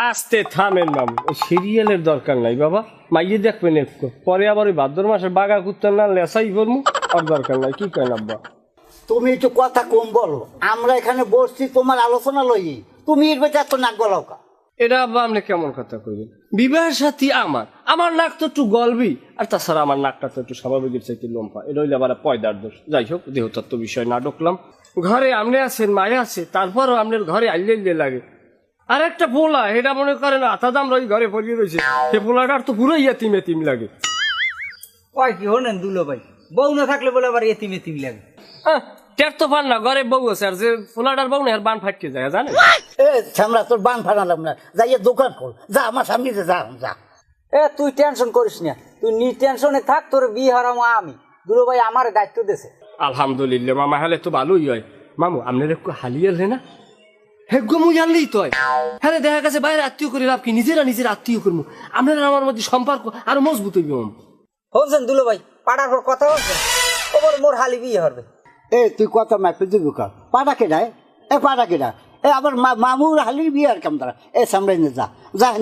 আস্তে থামেন মামু, ওই সিরিয়ালের দরকার নাই বাবা, মাইয়ে দেখবেন একটু পরে আবার ওই ভাদ্র মাসে বাগা কুত্তার না লেসাই করবো, আর দরকার নাই। কি কেন আব্বা? তুমি একটু কথা কম বলো, আমরা এখানে বসছি তোমার আলোচনা লই, তুমি এর ভেতরে এত নাক গলাও কা? এটা আব্বা আপনি কেমন কথা কইবেন? বিবাহের সাথী আমার নাক তো একটু গলবি, আর তাছাড়া আমার নাকটা তো একটু স্বাভাবিকের চাইতে লম্বা, এটা হইলে আবার পয়দার দোষ। যাই হোক, দেহতত্ত্ব বিষয় না ঢুকলাম। ঘরে আমনে আছেন, মায়ে আছে, তারপরও আপনার ঘরে আইলে লাগে। আর একটা পোলা, এটা মনে করেন আতাদাম রই ঘরে পড়িয়ে রয়েছে, সে পোলাটার তো পুরো এতিম এতিম লাগে। কয় কি হলেন দুলো ভাই, বউ না থাকলে বলে আবার এতিম এতিম লাগে। টের তো পান না, ঘরে বউ আছে, আর যে পোলাটার বউ না আর বান ফাটকে যায়, জানেন? এ ছামড়া, তোর বান ফাটালাম না, যাইয়ে দোকান খোল, যা আমার সামনে যা যা। তুই টেনশন করিস না, তুই টেনশনে থাক, তোর বিয়ে হারাম আমি। দুলো ভাই আমার দায়িত্ব দিয়েছে। আলহামদুলিল্লাহ মামা, হলে তো ভালোই হয়। মামু আপনার একটু হালিয়ে রে না, হে গমু জানলেই তো হয়। হ্যাঁ, দেখা গেছে বাইরে আত্মীয় করে লাভ কি, নিজেরা নিজের আত্মীয় করবো, আপনার আমার মধ্যে সম্পর্ক আরো মজবুত হইব। বলছেন দুলো ভাই, পাড়ার পর কথা বলছে, ও বলে মোর হালি বিয়ে হবে। তুই কথা মাপে দিবি কা? পাটা কেডায়? পাটা কেডা? আবার মামুর হালির বিয়ে আর কাম তারা। সামলাই না, যা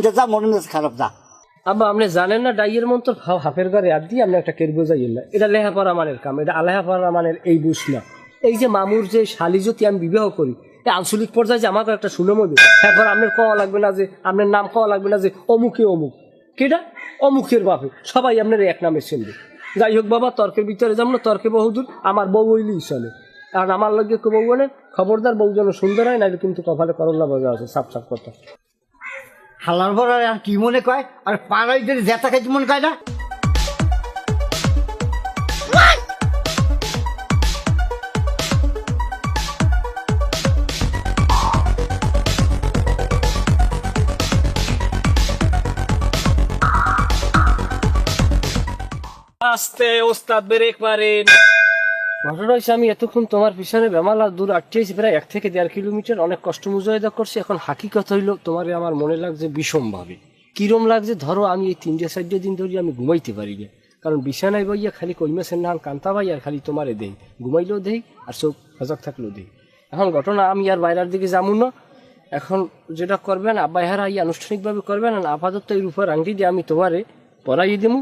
যা যা, মনে মেজাজ খারাপ, যা। আব্বা আপনি জানেন না, ডাইয়ের মন তো হাফের ঘরে আর দিয়ে আপনি একটা কেরবো যাইয়েন না, এটা লেহাপড়া মানের কাম, এটা আলেহাপড়া মানের এই বুঝ না। এই যে মামুর যে শালি যদি আমি বিবাহ করি, এই আঞ্চলিক পর্যায়ে যে আমাকে একটা শুনে মধ্যে, এখন আপনার কওয়া লাগবে না যে, আপনার নাম কওয়া লাগবে না যে অমুকে অমুক, কেটা অমুকের বাপে, সবাই আপনার এক নামের চিনবে। যাই হোক বাবা, তর্কের ভিতরে যাবো না, তর্কে বহুদূর। আমার বউ হইলেই চলে, কারণ আমার লগে বউ বলে খবরদার বউ যেন সুন্দর হয়, নাহলে কিন্তু কপালে করোনা বাজা আছে, সাপ সাপ কথা। হালার পর আর কি মনে কয়, আর পাড়ায় যদি জেতা খাইতে মনে কয় না। আস্তে ওস্তাদ, ব্রেক মারেন। ঘটনা হয়েছে, আমি এতক্ষণ তোমার পিছনে বেমালা দূর আটটিয়েছি, প্রায় 1 থেকে 1.5 কিলোমিটার, অনেক কষ্ট মুজাহিদা করছি। এখন হাকিকত হইল, তোমারে আমার মনে লাগছে বিষম ভাবে। কিরম লাগছে ধরো, আমি এই 3-4 দিন ধরে আমি ঘুমাইতে পারি না, কারণ বিছানায় বইয়া খালি কইমেছেন নাম কান্তা ভাই, আর খালি তোমারে দেই, ঘুমাইলেও দেই আর চোখ সজাগ থাকলেও দেই। এখন ঘটনা, আমি আর বাইরের দিকে যাবো না। এখন যেটা করবেন আব্বা হারা এই আনুষ্ঠানিকভাবে করবেন, আর আপাতত এর উপর আংটি দিয়ে আমি তোমারে পরাই দেবো।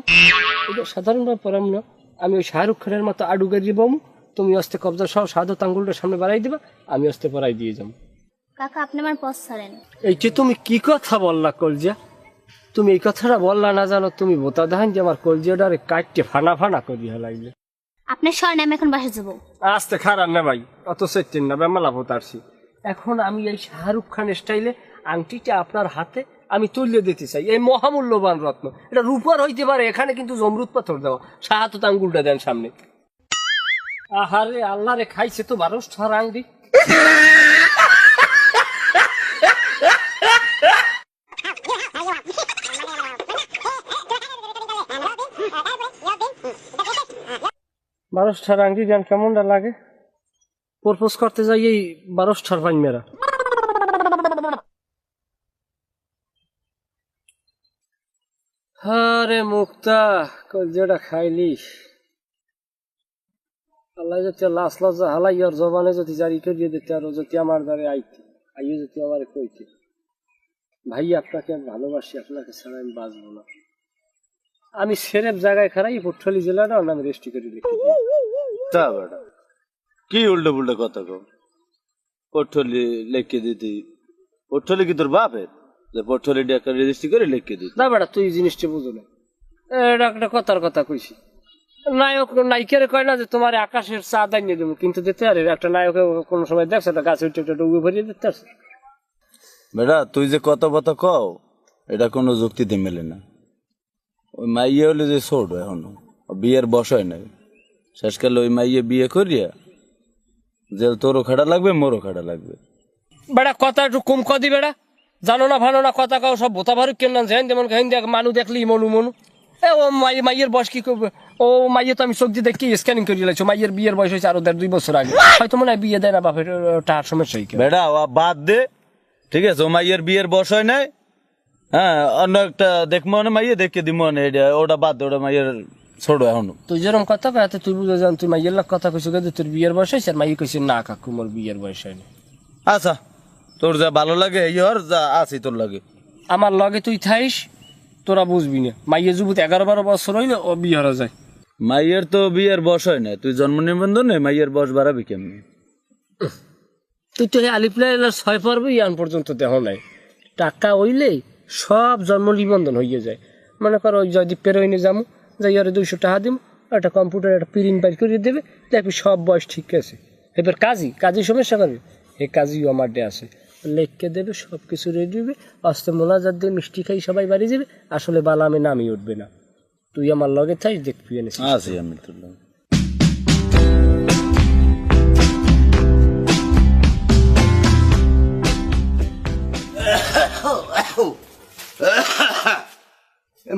এটা সাধারণভাবে পরাম না, আমি ওই শাহরুখ খানের মতো আডু গাড়ি বমু, তুমি অস্তে কবজা সহ সাধু আঙ্গুলটা সামনে বাড়াই দিবা, আমি অস্তে পরাই দিয়ে যাবো। কাকা আপনি আমার পথ ছাড়েন। এই যে তুমি কি কথা বললা কলজিয়া, তুমি এই কথাটা বললা না জানো, তুমি বোতা দেখান যে আমার কলজিয়াটারে কাটতে ফানা ফানা করিয়া লাগলে। আপনার সরেন, আমি এখন বাসা যাবো। আসতে খারাপ না ভাই, অত সেটিন না, বেমালা ভোতারছি। এখন আমি এই শাহরুখ খান স্টাইলে আংটিটা আপনার হাতে আমি তুলে দিতে চাই, এই মহামূল্যবান রত্ন, এটা রূপার হইতে পারে, এখানে কিন্তু জমরুদ পাথর দেওয়া। শাহাদত আঙ্গুলটা দেন সামনে। আহারে আল্লাহ রে, খাইছে তো 12 আংটি। বারোষ্ঠার আংটি দেন, কেমনটা লাগে? প্রপোজ করতে যাই এই 12টার পাইন মেরা। আরে মুক্তা, যেটা খাইলিস আল্লাহ যদি লাশ লজ্জা হালাই আর জবানে যদি জারি করিয়ে দিতে, আর যদি আমার দ্বারে আইয়ে যদি আমার কইতে, ভাই আপনাকে আমি ভালোবাসি, আপনাকে ছাড়া আমি বাঁচবো না। আমি সেরেপ জায়গায় খারাই পটুয়ালি জেলাটা আমি রেস্টি করে লিখি। তা বেটা কি উল্টো পুল্টো কথা কো? পটুয়ালি লিখে দিতি? পটুয়ালি কি তোর বাপের যে পটুয়ালি একটা রেজিস্ট্রি করে লিখে দিতি? না বেটা, তুই জিনিসটা বুঝো না, এটা একটা কথার কথা কইছি। নায়ক নায়িকারে কয় না যে তোমার আকাশের চা দাইনিয়ে দেবো, কিন্তু দিতে পারে একটা নায়কে কোনো সময় দেখছে একটা গাছে উঠে উঠে উবে ভরিয়ে দিতে পারছে। বেটা তুই যে কত কথা কও, এটা কোনো যুক্তিতে মেলে না। ওই মাইয়ে হলে যে ছোট, এখনো বিয়ের বসয় নাই, শেষকালে ওই মাইয়ে বিয়ে করিয়া যে তোরও খাটা লাগবে, মোরও খাটা লাগবে। বেটা কথা একটু কম কদি, বেটা জানো না ভালো না কথা কাও, সব ভোতা ভারুক কেন যেন যেমন দেখ মানু দেখলি মনু মনু। ও মাইয়ের বয়স কি করবে? ও মাইয়ে তো আমি চোখ দিয়ে দেখি স্ক্যানিং করে লাগছো, মাইয়ের বিয়ের বয়স হয়েছে আরো 1.5-2 বছর আগে, হয়তো মনে হয় বিয়ে দেয় না বাপের টাকার সমস্যা। বেটা ও বাদ দে, ঠিক আছে? ও মাইয়ের বিয়ের বসয় নাই, হ্যাঁ অন্য একটা দেখবো না, মাইয়ে দেখে দিব না, ওটা বাদ দে, ওটা মাইয়ের ছোট এখনো। তুই যেরকম কথা কয় তুই বুঝে যান, তুই মাইয়ের লাখ কথা কইছো কিন্তু তোর বিয়ের বয়স হয়েছে, আর মাইয়ে কইছে না কাকু মোর বিয়ের বয়স হয়নি। আচ্ছা তোর যা ভালো লাগে এই হর, যা আসি তোর লাগে। আমার লগে তুই থাইস, তোরা বুঝবি না। মাইয়ে যুবত 11-12 বছর হইলে ও বিয়ে হারা যায়। মাইয়ের তো বিয়ের বয়স হয় না, তুই জন্ম নিবন্ধনে মাইয়ের বয়স বাড়াবি কেমনি? তুই তো আলিপ্লাই 6 পর্বে ইয়ান পর্যন্ত দেহ নাই। টাকা হইলেই সব জন্ম নিবন্ধন হইয়া যায়। মনে করো ওই যদি পেরোইনে যাবো, যাই আরে 200 টাকা দিব, একটা কম্পিউটার একটা প্রিন্ট বাইর করে দেবে, দেখবি সব বয়স ঠিক আছে। এবার কাজী সমস্যা করবে, এই কাজীও আমার ডে আছে, লেখকে দেবে, সব কিছু রেডি হবে, আস্তে মোনাজাত দিয়ে মিষ্টি খাই সবাই বাড়ি যাবে। আসলে বালা আমি নামই উঠবে না, তুই আমার লগে থাই, দেখবি এনেছি। আছি আমি তোর লগে।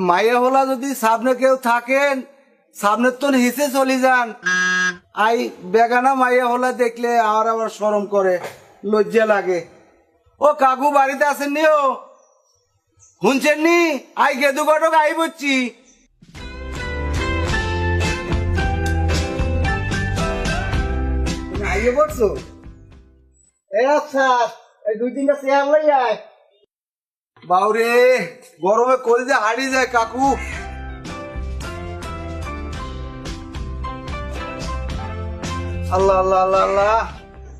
মাইয়া হলা যদি সামনে কেউ থাকেন, সামনে তো হিসে চলে যান। আই বেগানা মাইয়া হলা দেখলে আর আবার শরম করে, লজ্জা লাগে। ও কাকু বাড়িতে আসেননি? ও শুনছেননি? আই গেদু কটক আই বলছি। আইয়ে পড়ছো? আচ্ছা, এই 2-3টা চেয়ার লই আয়। বাউরে গরমে কলিজা হারিয়ে যায় কাকু। আল্লাহ আল্লাহ আল্লাহ আল্লাহ।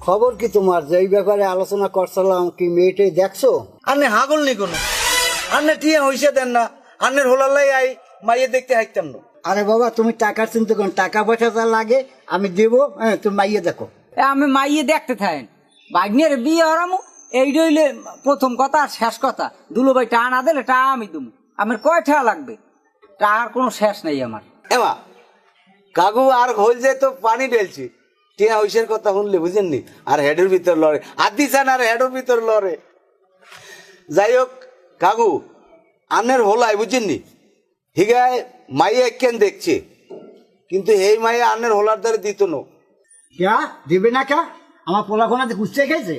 খবর কি তোমার? যে এই ব্যাপারে আলোচনা করছিলাম, কি মেয়েটাই দেখছো? আন্নে হাগল নি কোনো, আন্নে টিয়া হইসে দেন না, আন্নের হোলাল্লাই আই মাইয়ে দেখতে হাইতাম না। আরে বাবা, তুমি টাকার চিন্তা করো, টাকা পয়সা যা লাগে আমি দেবো। হ্যাঁ, তুমি মাইয়ে দেখো। আমি মাইয়ে দেখতে থাকেন, ভাগ্নের বিয়ে হরামো, এইটা হইলে প্রথম কথা। আর শেষ কথা, দুলোভাই টাকা না দিলে টাকা আমি দেবো। আমার কয় টাকা লাগবে? টাকার কোনো শেষ নেই আমার। এমা কাকু আর হইল যে তো পানি ঢেলছি, টিয়া হইসের কথা শুনলে বুঝেননি, আর হেডের ভিতর লড়ে আদি চান, আর হেডের ভিতর লড়ে। যাই হোক কাকু, আন্নের হোলাই বুঝেননি, হিগায় মাইয়া কেন দেখছে, কিন্তু এই মাইয়া আন্নের হোলার দ্বারা দিত না। ক্যা দিবে না? ক্যা আমার পোলাপোনা কুচ্ছে খেয়েছে?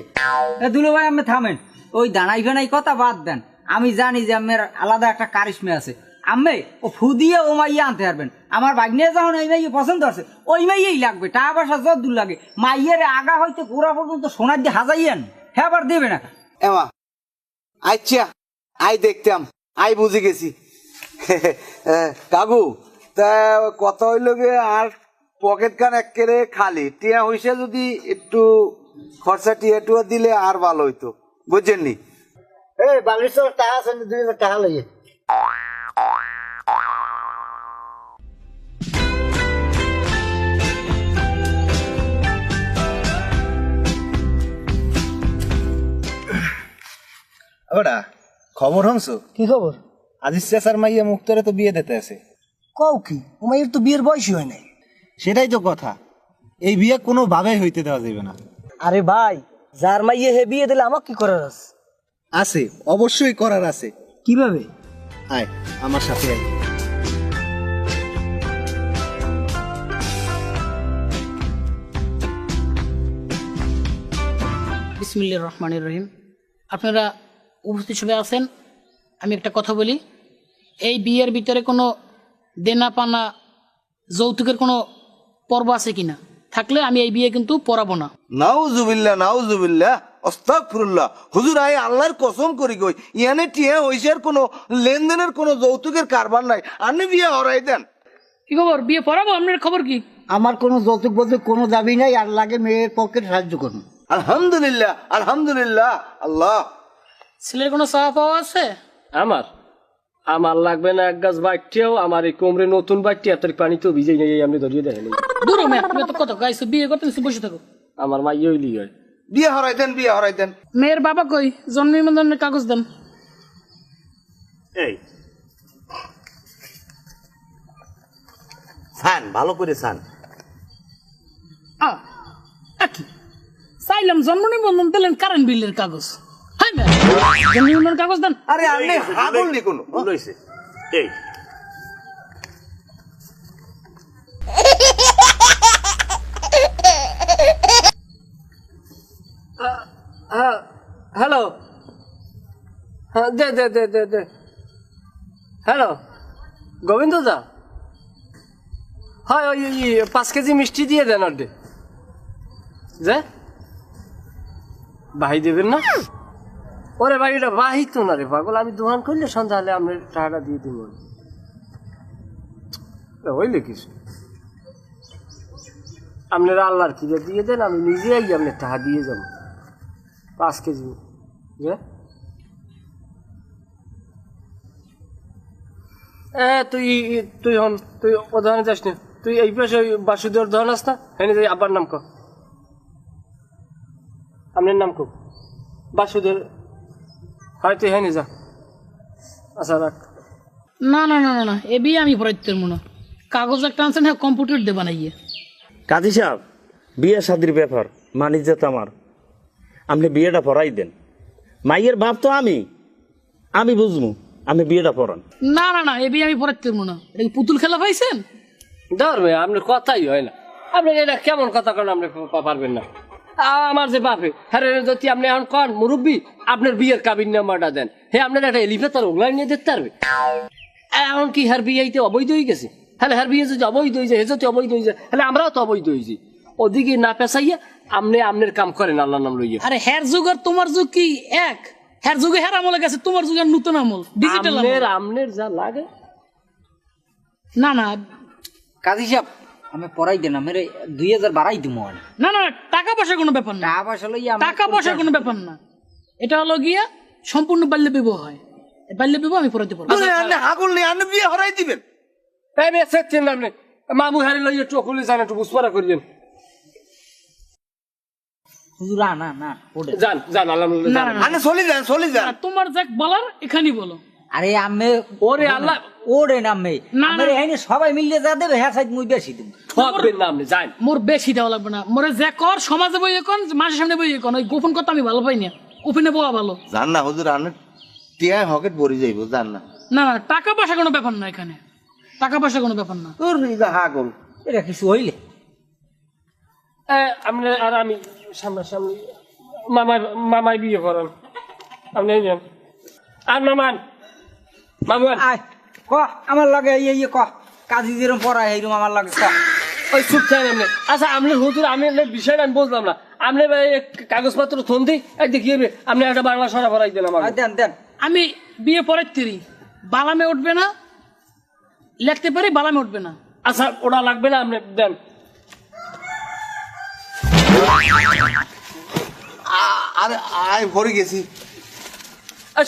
দুলোভাই আমি থামেন, ওই দানাই ফেনাই কথা বাদ দেন। আমি জানি যে আমার আলাদা একটা কারিশমা আছে। আমি ও ফু দিয়ে ও মাইয়া আনতে পারবেন। আমার ভাগ্নে যখন ওই মাইয়ে পছন্দ আছে, ওই মাইয়েই লাগবে। টাকা পয়সা যত দূর লাগে, মাইয়ের আগা হয়তো গোড়া পর্যন্ত সোনার দিয়ে হাজাইয়েন, হ্যাঁ আবার দেবে না। এমা আচ্ছা, আই দেখতাম, আই বুঝে গেছি। কাকু তা কথা হইল গে, আর পকেট কান একেবারে খালি, টিয়া হইসে যদি একটু খরচা টিয়া টুয়া দিলে আর ভালো হইতো, বুঝছেননি? এই বালিশের টাকা আছে, 2,000 টাকা লইয়ে। ওরা খবর হংস? কি খবর? আজিজ চাচার মাইয়া মুক্তরে তো বিয়ে দিতে আছে। কও কি? উমাইয়ের তো বিয়ের বয়সই হয় নাই। সেটাই তো কথা, এই বিয়ে কোনো ভাবেই হইতে দেওয়া যাবে না। আরে ভাই, যার মাইয়ে হে বিয়ে দিলে আমাকে কি করার আছে? আছে, অবশ্যই করার আছে। কিভাবে? আয় আমার সাথে আয়। বিসমিল্লাহির রহমানির রহিম। আপনারা উপস্থিত সবাই আছেন, আমি একটা কথা বলি। এই বিয়ের ভিতরে কোনো দেনা পানা যৌতুকের কোনো পর্ব আছে কিনা, থাকলে আমি এই বিয়ে কিন্তু পড়াবো না। নাউজুবিল্লাহ নাউজুবিল্লাহ আস্তাগফিরুল্লাহ। হুজুর আই আল্লাহর কসম করি কই, ইয়ানে টিয়া হইসের কোনো লেনদেনের কোনো যৌতুকের কারবার নাই, আপনি বিয়ে হরাই দেন। কি খবর? বিয়ে পড়াবো? আপনার খবর কি? আমার কোনো যৌতুক বলতে কোনো দাবি নাই, আর লাগে মেয়ের পক্ষে সাহায্য করুন। আলহামদুলিল্লাহ আলহামদুলিল্লাহ। আল্লাহ, ছেলের কোনো চাওয়া পাওয়া আছে? আমার লাগবে না এক গাছ বাইটিয়াও। আমার এই কোমরে নতুন বাইটি এত পানি তো ভিজে নেই, আমি ধরিয়ে দেখেন। দূর মেয়ে, তুমি তো কত গাইছো, বিয়ে করতে নিশ্চয় বসে থাকো। আমার মাইয়ে হইলি হয়। বিয়ে হরাই দেন, বিয়ে হরাই দেন। মেয়ের বাবা কই? জন্ম নিবন্ধনের কাগজ দেন। এই সান ভালো করে সান। কি চাইলাম জন্ম নিবন্ধন, দিলেন কারেন্ট বিলের কাগজ। হ্যাঁ মেয়ে, জন্ম নিবন্ধনের কাগজ দেন। আরে আপনি হাগল নি কোনো লইছে এই হ্যালো, হ্যাঁ দে দে দে দে দে। হ্যালো গোবিন্দ দা, হয় ওই 5 কেজি মিষ্টি দিয়ে দেন অর্ডে। যে ভাই দেবেন না? ওরে ভাই এটা বাহিত না রে পাগল, আমি দোকান করলে সন্ধ্যা হলে আপনার টাকাটা দিয়ে দিব। হইলে কিছু আপনারা আল্লাহর কি দিয়ে দেন, আমি নিজেই আপনার টাকা দিয়ে যাবো 5 কেজি। তুই তুই হন তুই ও দোকানে যাস না, তুই এই পাশে ওই বাসুদেবর দোকান আস না, হ্যাঁ যাই। আব্বার নাম ক, আপনার নাম কো বাসুদেব, হয় তুই হ্যাঁ যা। আচ্ছা রাখ। না না না না না, এ বিয়ে আমি পড়াইতে পারবো না। কাগজ একটা আনছেন, হ্যাঁ কম্পিউটার দেবা না ইয়ে। কাজী সাহেব, বিয়ে শাদির ব্যাপার মানিজ্য তো আমার, আপনি বিয়েটা পড়াই দেন। মাইয়ের বাপ তো আমি বুঝবো, আমি বিয়েটা পড়ান। না না না, এ বিয়ে আমি পড়াইতে পারবো না। এটা কি পুতুল খেলা পাইছেন? ধরবে আপনার কথাই হয় না। আপনি এটা কেমন কথা কেন আপনি পারবেন না? আমার যে বাপে হ্যাঁ যদি আপনি এখন কন মুরব্বী আপনার বিয়ের কাবিন নাম্বারটা দেন, হ্যাঁ আপনার একটা এলিভেটর ওগুলাই নিয়ে দেখতে পারবে। এখন কি হ্যার বিয়েতে অবৈধ হয়ে গেছে? হ্যাঁ হ্যার বিয়ে যদি অবৈধ হয়ে যায়, হে যদি অবৈধ হয়ে যায়, তাহলে আমরাও তো অবৈধ হয়েছি। ওদিকে না পেঁচাইয়া আপনি আপনার কাম করেন আল্লাহ নাম লইয়া। আরে হ্যার যুগ আর তোমার যুগ কি এক? হ্যার যুগে হ্যার আমলে গেছে, তোমার যুগে নতুন আমল, ডিজিটাল আমল। আমনের যা লাগে। না না কাজী সাহেব, আমি পড়াই দেন, আমি 2000 বাড়াই দিব। না না, টাকা পয়সার কোনো ব্যাপার না। টাকা পয়সা লইয়া টাকা পয়সার কোনো ব্যাপার না। এটা হলো গিয়া সম্পূর্ণ বাল্য বিবাহ হয়। বাল্য বিবাহ আমি পড়াইতে পারবো। হাগুল নেই, আপনি বিয়ে হরাই দিবেন। এই মেয়ে সেচ্ছেন না আপনি, মামু হারি লইয়া চকুলি যান, একটু বুঝপারা করিয়েন। হুজুর না না ওটা যান যান আল্লাহ না না, আপনি চলে যান। তোমার যাক বলার এখানেই বলো। আরে আমি ওরে আল্লাহ ওরে নামে না, আমার এখানে সবাই মিলে যা দেবে হ্যাঁ সাইড মুই বেশি দেব। ঠকবেন না আপনি, যান। মোর বেশি দেওয়া লাগবে না। মোরে যে কর সমাজে বই এখন, মানুষের সামনে বই এখন, ওই গোপন কথা আমি ভালো পাই না। ওপেনে বলা ভালো। জান না হুজুর, আপনি টিয়ায় হকেট ভরে যাইব, জান না। না না, টাকা পয়সা কোনো ব্যাপার না এখানে, টাকা পয়সা কোনো ব্যাপার না। তোর হাগুল এটা কিছু হইলে আপনি আর আমি সামনাসামনি মামাই বিয়ে করান, আপনি যান। আর মামান আয় ক আমার লাগে ইয়ে ক কাজী যেরকম পড়ায় এইরকম আমার লাগে ক। ওই চুপ থাকেন আপনি। আচ্ছা আপনি হুজুর, আমি বিষয়টা আমি বুঝলাম না। আপনি কাগজপত্র থন দিই একদিকে কি হবে, আপনি একটা বাংলা সরা ভরাই দেন আমার। দেন দেন। আমি বিয়ে পড়াইতে বালামে উঠবে না, লিখতে পারি বালামে উঠবে না। আচ্ছা ওটা লাগবে না, আপনি দেন। আরে আয় ভরে গেছি।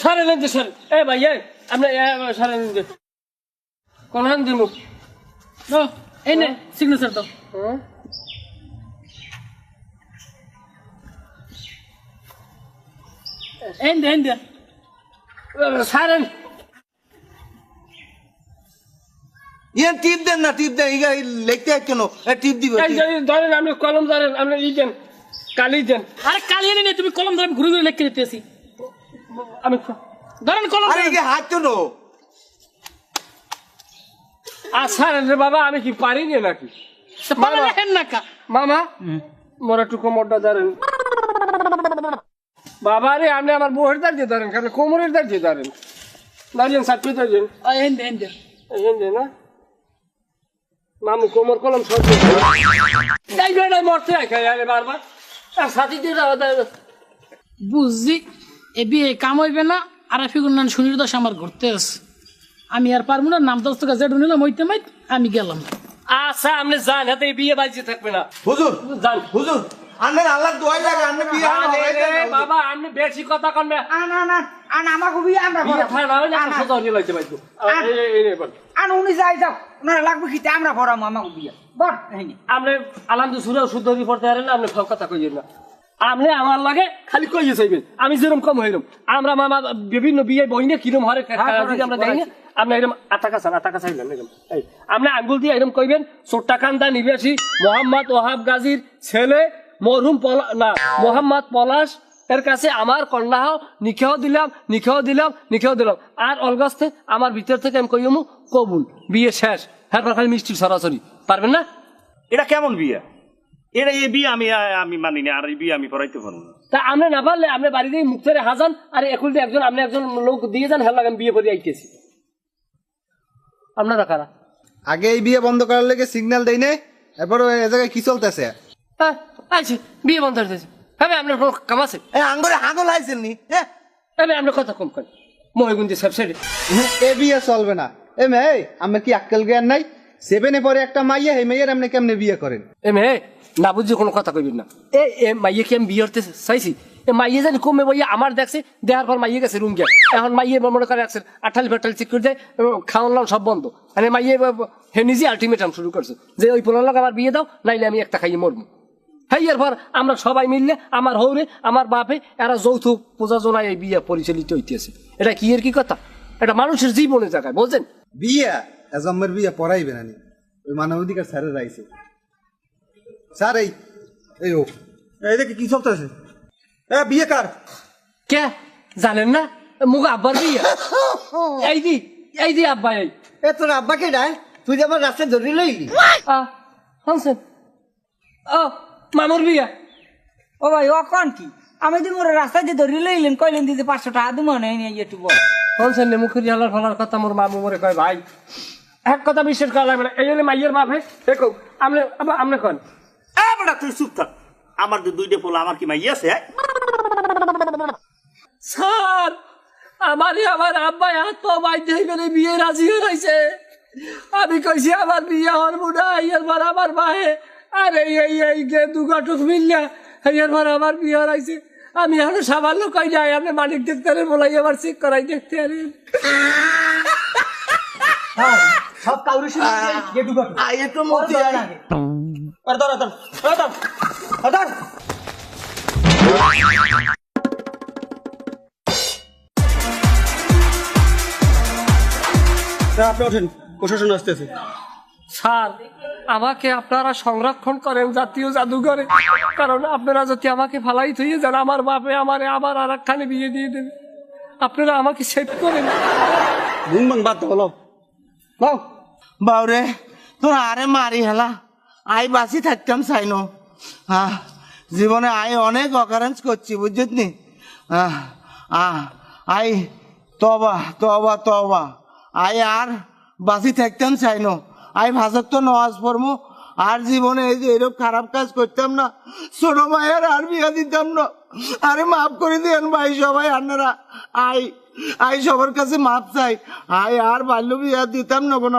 সরে নেন যে সরে, এ ভাই আপনি সরে নেন যে কোন হান দিব। এই নে সিগনেচার দাও। এই দে সারেন। ইয়ে টিপ দেন না, টিপ দেন, ইগা লিখতে কেন টিপ দিব। ধরেন আপনি কলম ধরেন, আপনি ই দেন, কালি দেন। আরে কালি এনে তুমি কলম ধরে ঘুরে ঘুরে লিখে দিতেছি। আমি ধরেন কলম। আরে ইগা হাত তো নো। আচ্ছা রে বাবা, আমি কি পারি না নাকি? লেখেন না কা মামা মোর একটু কোমরটা ধরেন। বাবা রে, আপনি আমার বউয়ের দাঁড়িয়ে ধরেন, আপনি কোমরের দাঁড়িয়ে ধরেন। দাঁড়িয়েন সাথে দাঁড়িয়েন, এই না মামু কোমর কলম সরছে মরতে আরে বারবার সাথী দিয়ে বুঝছি। এ বিয়ে কাম হইবে না। আর ফিগুর নান শুনির দশ আমার ঘুরতে আছে, আমি আর পারবো না। নাম দশ টাকা যেটা নিলাম হইতে মাইত আমি গেলাম। আচ্ছা আপনি যান, হাতে বিয়ে বাজিয়ে থাকবে না। হুজুর যান হুজুর, আপনি আল্লাহর দোয়াই লাগে, আপনি বিয়ে হরাই দেন। বাবা আপনি বেশি কথা কন না। না না আন আমাকে বিয়ে আমরা বিয়ে থাকা না হলে একটা সোজা হয়ে লাইতে পারবো। আন উনি যাই যাও, ওনারা লাগবে কি আমরা পড়াবো আমাকে বিয়ে বল। আপনি আলহামদুলিল্লাহ শুদ্ধ হয়ে পড়তে পারেন না, আপনি সব কথা কইয়েন না। আপনি আমার লাগে খালি কইয়ে চাইবেন, আমি যেরকম কম হইলাম। আমরা মামা বিভিন্ন বিয়ে বইনে কিরম হরে আমরা দেখি, আপনি এরকম আটাকা চাইলেন এরকম। আপনি আঙ্গুল দিয়ে এরকম কইবেন, চোট্টাকান্দা নিবাসী মোহাম্মদ ওহাব গাজীর ছেলে মরহুম মোহাম্মদ পলাশ এর কাছে আমার কন্যা নিখাহ দিলাম। আর অলগাস্তে আমার ভিতর থেকে আমি কইমু কবুল, বিয়ে শেষ। হ্যাঁ খালি মিষ্টি সরাসরি পারবেন না? এটা কেমন বিয়ে? এটা এই বিয়ে আমি মানি না, আর এই বিয়ে আমি পড়াইতে পারবো না। তা আপনি না পারলে আপনি বাড়িতে মুখ ফেরে হাজান, আর একুল দিয়ে আপনি একজন লোক দিয়ে যান, হ্যাঁ লাগে বিয়ে করে আইতেছি। আপনারা কারা? আগে এই বিয়ে বন্ধ করার লেগে সিগন্যাল দেই নাই, এরপর এ জায়গায় কি চলতেছে? হ্যাঁ আইছি বিয়ে বন্ধ হইতেছে। হ্যাঁ আপনার কাম আছে? আঙ্গুরে হাগল আইছেন নি? আমি আপনার কথা কম করেন মহিগুঞ্জি সব সাইডে এ বিয়ে চলবে না। এ মেয়ে আমার কি আক্কেল জ্ঞান নাই? 7-এ পরে একটা মাইয়া, এই মেয়ের আপনি কেমনে বিয়ে করেন? এ মেয়ে না বুঝছি কোনো কথা কইবেন না। এ মাইয়ে কি আমি বিয়ে করতে চাইছি? এ মাইয়ে জানি কমে বইয়া আমার দেখছে, দেওয়ার পর মাইয়ে গেছে রুম গিয়ে। এখন মাইয়ে মনে করে রাখছে আঠালি ফাটালি চেক করে দেয়, খাওয়ান লাম সব বন্ধ। মানে মাইয়ে হে নিজে আলটিমেটাম শুরু করছে যে ওই পোলার লোক আমার বিয়ে দাও, নাইলে আমি একটা খাইয়ে মরবো। হ্যাঁ, এরপর আমরা সবাই মিললে আমার হৌরে আমার বাপে এরা যৌথ প্রযোজনায় এই বিয়ে পরিচালিত হইতেছে। এটা কি এর কি কথা? এটা মানুষের জীবনের জায়গায় বলছেন বিয়া এজম্মের বিয়া পড়াইবে না নি? ওই মানবাধিকার স্যারের রাইছে। স্যার এই ও এই দেখি কি চলতেছে? বিয়ে কার? কে জানেন না? মুখ আব্বার বিয়ে। এই দি আব্বা এই এ তোর আব্বাকে ডায়, তুই যে আমার রাস্তায় ধরে লইলি। শুনছেন? ও মামুর বিয়া। ও ভাই ও কোন কি আমি দি মোর রাস্তায় দিয়ে ধরে লইলেন, কইলেন দিতে 500 টাকা দিব না একটু বল। শুনছেন না মুখের হালার ফালার কথা? মোর মামু মরে কয় ভাই এক কথা বিশ্বাস করা লাগবে না। এই জন্য মাইয়ের বাপ হে দেখো আমনে কন বেটা তুই চুপ থাক। আমার যে 2টা পোলা, আমার কি মাইয়া আছে? স্যার আমার আব্বাই হাত পা বাইতে করে বিয়ে রাজি হয়েছে। আমি কইছি আমার বিয়ে হওয়ার মুডা এরপর আমার মায়ে আর এই গে দুগাটুক মিললে এরপর আমার বিয়ে হয়েছে। আমি এখনো সামান্য কই যাই, আপনি মানিক ডাক্তারের বলাই আবার চেক করাই দেখতে পারেন। সব কাউরে শুনে গেটু গট আয়ে তো মতি আর ধর আপনি ওঠেন, প্রশাসন আসতেছে। স্যার আমাকে আপনারা সংরক্ষণ করেন জাতীয় জাদুঘরে, কারণ আপনারা যদি আমাকে ফালাই থইয়ে যান আমার বাপে আমারে আবার আর একখানে বিয়ে দিয়ে দেবে। আপনারা আমাকে সেভ করেন। বুমবাং বাদ হলো নাও বাউরে তোর আরে মারি হেলা আই বাঁচি থাকতাম চাইনো। হ্যাঁ, জীবনে আই অনেক অকারেন্স করছি বুঝছিস নি। আই তবা তবা তবা আই আর বাঁচি থাকতাম চাইনো। আই ভাষক তো নওয়াজ পড়মু, আর জীবনে এই যে এরকম খারাপ কাজ করতাম না। ছোট ভাইয়ের আর বিয়া দিতাম না। আরে মাফ করে দিয়েন ভাই সবাই আপনারা। আই সবার কাছে মাপ চাই। আই আর বাল্য বিয়া দিতাম না কোনো।